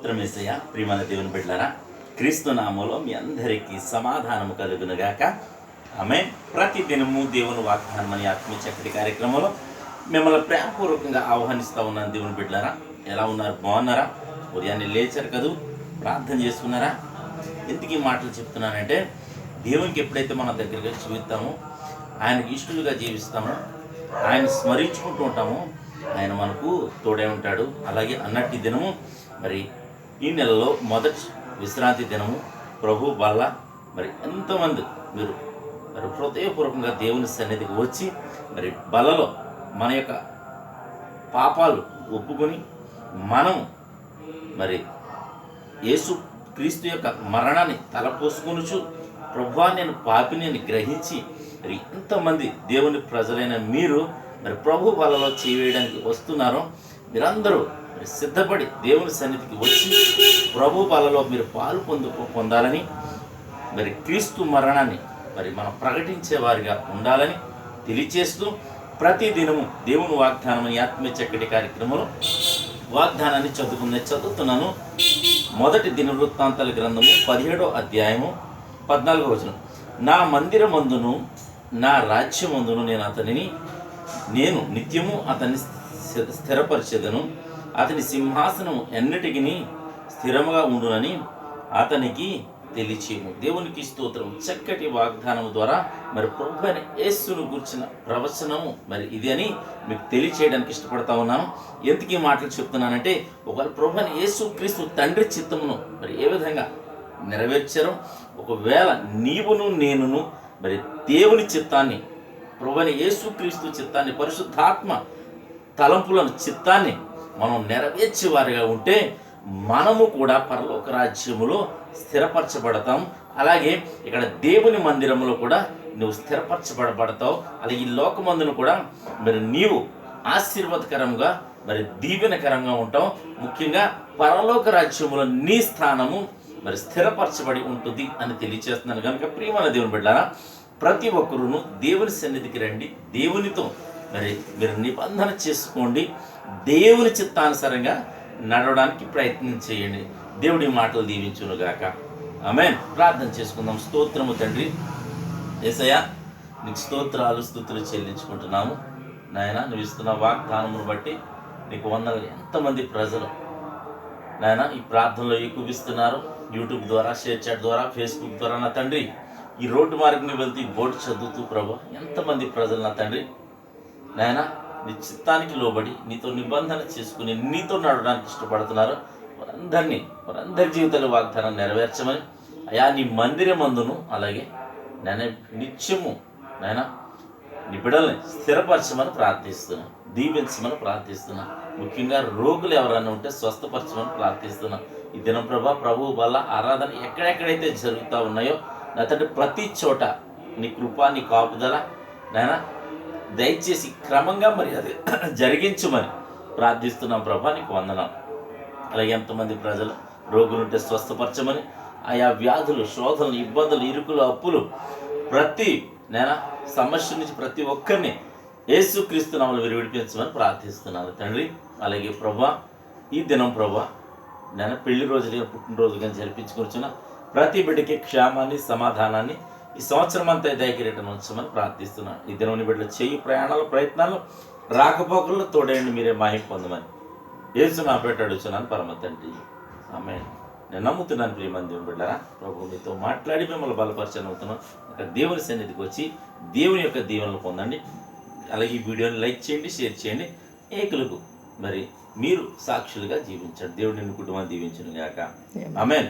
స్తోత్రం యేసయ్య. ప్రియమైన దేవుని బిడ్డలారా, క్రీస్తు నామములో మీ అందరికీ సమాధానము కలుగునుగాక. ఆమేన్. ప్రతి దినము దేవుని వాగ్దానం అనే ఆత్మీయ చక్కటి కార్యక్రమంలో మిమ్మల్ని ప్రేమపూర్వకంగా ఆహ్వానిస్తూ ఉన్నాను. దేవుని బిడ్డలారా, ఎలా ఉన్నారు? బాగున్నారా? ఉదయాన్నే లేచారు కదూ? ప్రార్థన చేసుకున్నారా? ఎందుకు ఈ మాటలు చెప్తున్నానంటే, దేవునికి ఎప్పుడైతే మన దగ్గరగా జీవిస్తామో, ఆయనకి ఇష్టలుగా జీవిస్తామో, ఆయన స్మరించుకుంటూ ఉంటామో, ఆయన మనకు తోడే ఉంటాడు. అలాగే అన్నట్టు దినము మరి ఈ నెలలో మొదటి విశ్రాంతి దినము ప్రభు వల్ల మరి ఎంతోమంది మీరు మరి హృదయపూర్వకంగా దేవుని సన్నిధికి వచ్చి మరి బలలో మన యొక్క పాపాలు ఒప్పుకొని మనం మరి యేసు క్రీస్తు యొక్క మరణాన్ని తలపోసుకొనుచు ప్రభువా నేను పాపిని అని గ్రహించి మరి ఎంతమంది దేవుని ప్రజలైన మీరు మరి ప్రభు బలలో చేయడానికి వస్తున్నారో మీరందరూ మరి సిద్ధపడి దేవుని సన్నిధికి వచ్చి ప్రభు బలలో మీరు పాలు పొందాలని మరి క్రీస్తు మరణాన్ని మరి మనం ప్రకటించే వారిగా ఉండాలని తెలియచేస్తూ ప్రతి దినము దేవుని వాగ్దానం అనే ఆత్మీయ చక్కటి కార్యక్రమంలో వాగ్దానాన్ని చదువుతున్నాను. మొదటి దినవృత్తాంతాల గ్రంథము 17వ అధ్యాయము 14వ వచనం. నా మందిరమందును నా రాజ్యమందును నేను నిత్యము అతన్ని స్థిరపరిచేదను, అతని సింహాసనం ఎన్నటికి స్థిరముగా ఉండునని అతనికి తెలియచేయము. దేవునికి స్తోత్రం. చక్కటి వాగ్దానం ద్వారా మరి ప్రభు అయిన యేసును గురించిన ప్రవచనము మరి ఇది అని మీకు తెలియచేయడానికి ఇష్టపడతా ఉన్నాను. ఎందుకు ఈ మాటలు చెప్తున్నానంటే, ఒకవేళ ప్రభు అయిన యేసు క్రీస్తు తండ్రి చిత్తమును మరి ఏ విధంగా నెరవేర్చారో, ఒకవేళ నీవును నేనును మరి దేవుని చిత్తాన్ని, ప్రభు అయిన యేసు క్రీస్తు చిత్తాన్ని, పరిశుద్ధాత్మ తలంపులను చిత్తాన్ని మనం నెరవేర్చే వారిగా ఉంటే మనము కూడా పరలోక రాజ్యములో స్థిరపరచబడతాం. అలాగే ఇక్కడ దేవుని మందిరంలో కూడా నువ్వు స్థిరపరచబడతావు. అలాగే ఈ లోకమందును కూడా మరి నీవు ఆశీర్వాదకరంగా మరి దీవెనకరంగా ఉంటావు. ముఖ్యంగా పరలోక రాజ్యములో నీ స్థానము మరి స్థిరపరచబడి ఉంటుంది అని తెలియజేస్తున్నాను. కనుక ప్రియమైన దేవుని బిడ్డలారా, ప్రతి ఒక్కరును దేవుని సన్నిధికి రండి, దేవునితో మరి మీరు నిబంధన చేసుకోండి, దేవుని చిత్తానుసారంగా నడవడానికి ప్రయత్నం చేయండి. దేవుడి మాటలు దీవించునుగాక. ఆమేన్. ప్రార్థన చేసుకుందాం. స్తోత్రము తండ్రి యేసయ్య, నీకు స్తోత్రాలు స్తుతులు చెల్లించుకుంటున్నాము. నాయన, నువ్వు ఇస్తున్న వాగ్దానమును బట్టి నీకు వందలు. ఎంతమంది ప్రజలు నాయన ఈ ప్రార్థనలో ఎక్కువిస్తున్నారు, యూట్యూబ్ ద్వారా, షేర్ చాట్ ద్వారా, ఫేస్బుక్ ద్వారా. నా తండ్రి, ఈ రోడ్డు మార్గంలో వెళ్తూ ఈ బోర్డు చదువుతూ ప్రభు ఎంతమంది ప్రజలు నా తండ్రి నాయన నీ చిత్తానికి లోబడి నీతో నిబంధన చేసుకుని నీతో నడవడానికి ఇష్టపడుతున్నారు. వారందరి జీవితాల వాగ్దానం నెరవేర్చమని అయా నీ మందిరమందును అలాగే నేను నిత్యము నాయన నీ బిడ్డల్ని స్థిరపరచమని ప్రార్థిస్తున్నాను, దీవించమని ప్రార్థిస్తున్నాను. ముఖ్యంగా రోగులు ఎవరైనా ఉంటే స్వస్థపరచమని ప్రార్థిస్తున్నాను. ఈ దినం ప్రభువు వల్ల ఆరాధన ఎక్కడెక్కడైతే జరుగుతూ ఉన్నాయో నా తండ్రి ప్రతి చోట నీ కృప, నీ కాపుదల నాయన దయచేసి క్రమంగా మరి అది జరిగించమని ప్రార్థిస్తున్నాం. ప్రభా నీకు వందనాలు. అలాగే ఎంతమంది ప్రజలు రోగులుంటే స్వస్థపరచమని, ఆయా వ్యాధులు, శోధనలు, ఇబ్బందులు, ఇరుకులు, అప్పులు ప్రతి నేను సమస్య నుంచి ప్రతి ఒక్కరిని యేసుక్రీస్తు నామములో మీరు విడిపించమని ప్రార్థిస్తున్నాను తండ్రి. అలాగే ప్రభా ఈ దినం ప్రభా నేను పెళ్లి రోజులుగా పుట్టినరోజుగా జరిపించుకొచ్చిన ప్రతి బిడ్డకి క్షేమాన్ని, సమాధానాన్ని ఈ సంవత్సరం అంతా దయకిరీటం ఉంచమని ప్రార్థిస్తున్నాను. ఈ దినం బిడ్డలు చేయి ప్రయాణాలు, ప్రయత్నాలు, రాకపోకల్లో తోడేయండి, మీరే మహిమ పొందమని యేసు నా పేట అడుగుతున్నాను పరమ తండ్రి. ఆమేన్. నేను నమ్ముతున్నాను. ప్రియమైన దేవుని బిడ్డలారా, ప్రభు మీతో మాట్లాడి మిమ్మల్ని బలపరచని అవుతున్నాను. ఇక దేవుని సన్నిధికి వచ్చి దేవుని యొక్క దీవెనలు పొందండి. అలాగే ఈ వీడియోని లైక్ చేయండి, షేర్ చేయండి. ఏకులకు మరి మీరు సాక్షులుగా జీవించండి. దేవుడిని కుటుంబాన్ని దీవించును గాక. ఆమేన్.